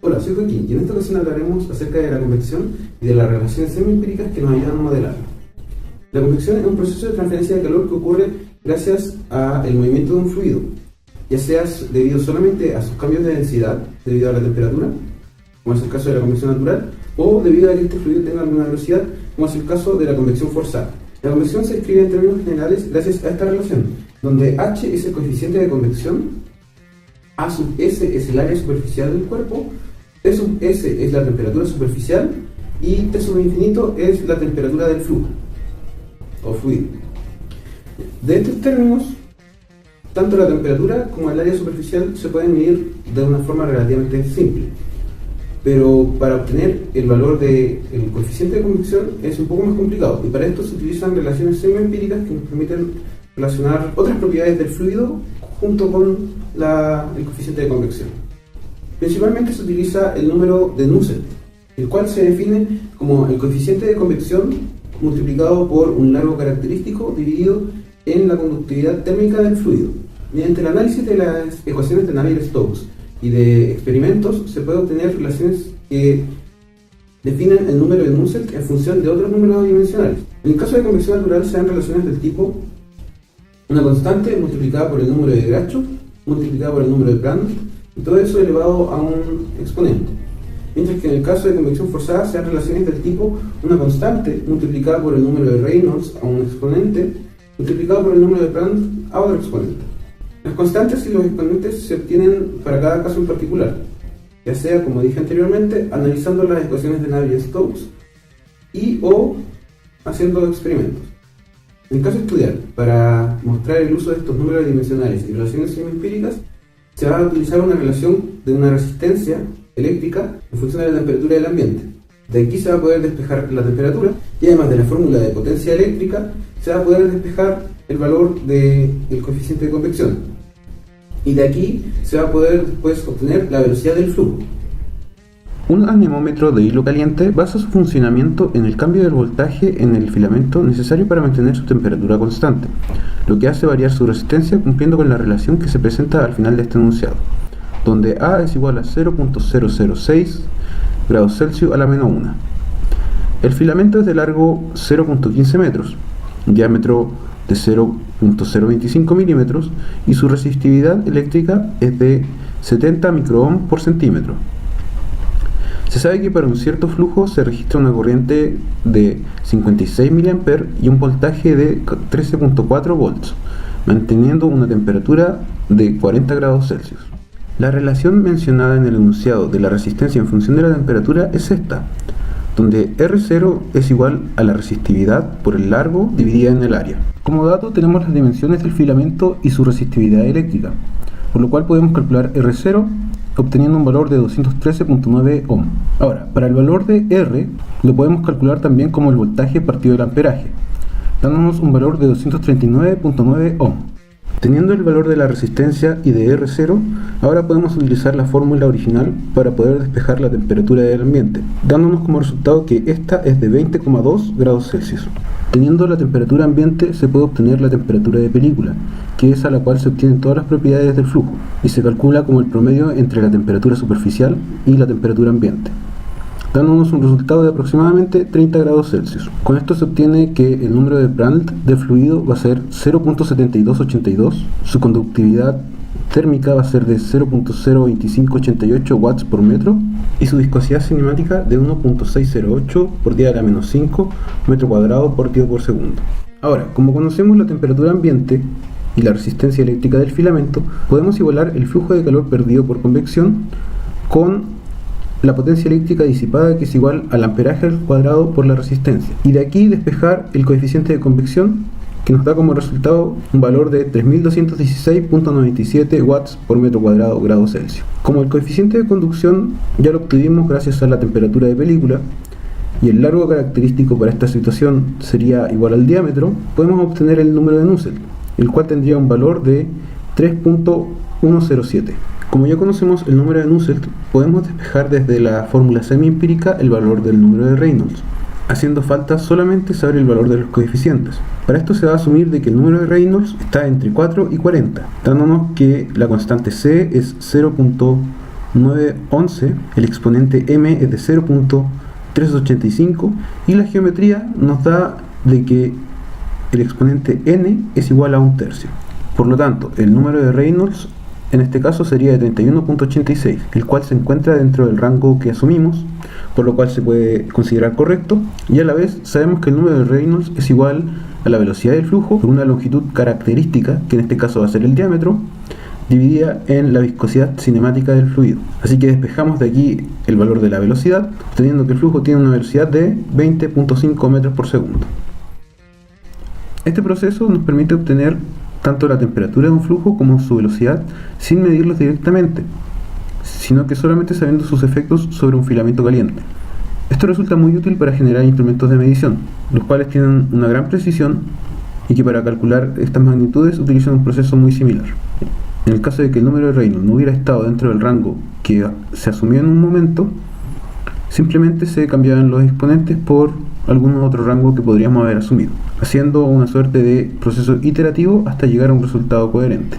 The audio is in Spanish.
Hola, soy Joaquín y en esta ocasión hablaremos acerca de la convección y de las relaciones semiempíricas que nos ayudan a modelar. La convección es un proceso de transferencia de calor que ocurre gracias al movimiento de un fluido, ya sea debido solamente a sus cambios de densidad, debido a la temperatura, como es el caso de la convección natural, o debido a que este fluido tenga alguna velocidad, como es el caso de la convección forzada. La convección se escribe en términos generales gracias a esta relación, donde H es el coeficiente de convección, A sub S es el área superficial del cuerpo, T sub S es la temperatura superficial y T sub infinito es la temperatura del flujo o fluido. De estos términos, tanto la temperatura como el área superficial se pueden medir de una forma relativamente simple, pero para obtener el valor del coeficiente de convección es un poco más complicado, y para esto se utilizan relaciones semiempíricas que nos permiten relacionar otras propiedades del fluido junto con el coeficiente de convección. Principalmente se utiliza el número de Nusselt, el cual se define como el coeficiente de convección multiplicado por un largo característico dividido en la conductividad térmica del fluido. Mediante el análisis de las ecuaciones de Navier-Stokes y de experimentos se puede obtener relaciones que definen el número de Nusselt en función de otros números dimensionales. En el caso de convección natural se dan relaciones del tipo una constante multiplicada por el número de Grashof multiplicada por el número de Prandtl, y todo eso elevado a un exponente. Mientras que en el caso de convección forzada se dan relaciones del tipo una constante multiplicada por el número de Reynolds a un exponente multiplicado por el número de Prandtl a otro exponente. Las constantes y los exponentes se obtienen para cada caso en particular, ya sea, como dije anteriormente, analizando las ecuaciones de Navier-Stokes o haciendo experimentos. En el caso de estudiar, para mostrar el uso de estos números dimensionales y relaciones semiempíricas, se va a utilizar una relación de una resistencia eléctrica en función de la temperatura del ambiente. De aquí se va a poder despejar la temperatura, y además de la fórmula de potencia eléctrica se va a poder despejar el valor del coeficiente de convección, y de aquí se va a poder después obtener la velocidad del flujo. Un anemómetro de hilo caliente basa su funcionamiento en el cambio del voltaje en el filamento necesario para mantener su temperatura constante, lo que hace variar su resistencia cumpliendo con la relación que se presenta al final de este enunciado, donde A es igual a 0.006 grados Celsius a la menos 1. El filamento es de largo 0.15 metros, diámetro de 0.025 milímetros y su resistividad eléctrica es de 70 microohm por centímetro. Se sabe que para un cierto flujo se registra una corriente de 56 mA y un voltaje de 13.4 volts, manteniendo una temperatura de 40 grados Celsius. La relación mencionada en el enunciado de la resistencia en función de la temperatura es esta, donde R0 es igual a la resistividad por el largo dividida en el área. Como dato tenemos las dimensiones del filamento y su resistividad eléctrica, por lo cual podemos calcular R0 obteniendo un valor de 213.9 ohm. Ahora, para el valor de R lo podemos calcular también como el voltaje partido del amperaje, dándonos un valor de 239.9 ohm. Teniendo el valor de la resistencia y de R0, ahora podemos utilizar la fórmula original para poder despejar la temperatura del ambiente, dándonos como resultado que esta es de 20,2 grados Celsius. Teniendo la temperatura ambiente se puede obtener la temperatura de película, que es a la cual se obtienen todas las propiedades del flujo, y se calcula como el promedio entre la temperatura superficial y la temperatura ambiente, dándonos un resultado de aproximadamente 30 grados Celsius. Con esto se obtiene que el número de Prandtl del fluido va a ser 0.7282, su conductividad térmica va a ser de 0.02588 watts por metro y su viscosidad cinemática de 1.608 por 10 a la menos 5 metro cuadrado por tío por segundo. Ahora, como conocemos la temperatura ambiente y la resistencia eléctrica del filamento, podemos igualar el flujo de calor perdido por convección con la potencia eléctrica disipada, que es igual al amperaje al cuadrado por la resistencia, y de aquí despejar el coeficiente de convección, que nos da como resultado un valor de 3216.97 watts por metro cuadrado grados Celsius. Como el coeficiente de conducción ya lo obtuvimos gracias a la temperatura de película y el largo característico para esta situación sería igual al diámetro, podemos obtener el número de Nusselt, el cual tendría un valor de 3.107. Como ya conocemos el número de Nusselt, podemos despejar desde la fórmula semiempírica el valor del número de Reynolds, haciendo falta solamente saber el valor de los coeficientes. Para esto se va a asumir de que el número de Reynolds está entre 4 y 40, dándonos que la constante C es 0.911, el exponente M es de 0.385 y la geometría nos da de que el exponente n es igual a 1/3. Por lo tanto, el número de Reynolds en este caso sería de 31.86, el cual se encuentra dentro del rango que asumimos, por lo cual se puede considerar correcto, y a la vez sabemos que el número de Reynolds es igual a la velocidad del flujo por una longitud característica, que en este caso va a ser el diámetro, dividida en la viscosidad cinemática del fluido. Así que despejamos de aquí el valor de la velocidad, obteniendo que el flujo tiene una velocidad de 20.5 metros por segundo. Este proceso nos permite obtener tanto la temperatura de un flujo como su velocidad sin medirlos directamente, sino que solamente sabiendo sus efectos sobre un filamento caliente. Esto resulta muy útil para generar instrumentos de medición, los cuales tienen una gran precisión y que para calcular estas magnitudes utilizan un proceso muy similar. En el caso de que el número de Reynolds no hubiera estado dentro del rango que se asumió en un momento, simplemente se cambiaban los exponentes por algún otro rango que podríamos haber asumido, haciendo una suerte de proceso iterativo hasta llegar a un resultado coherente.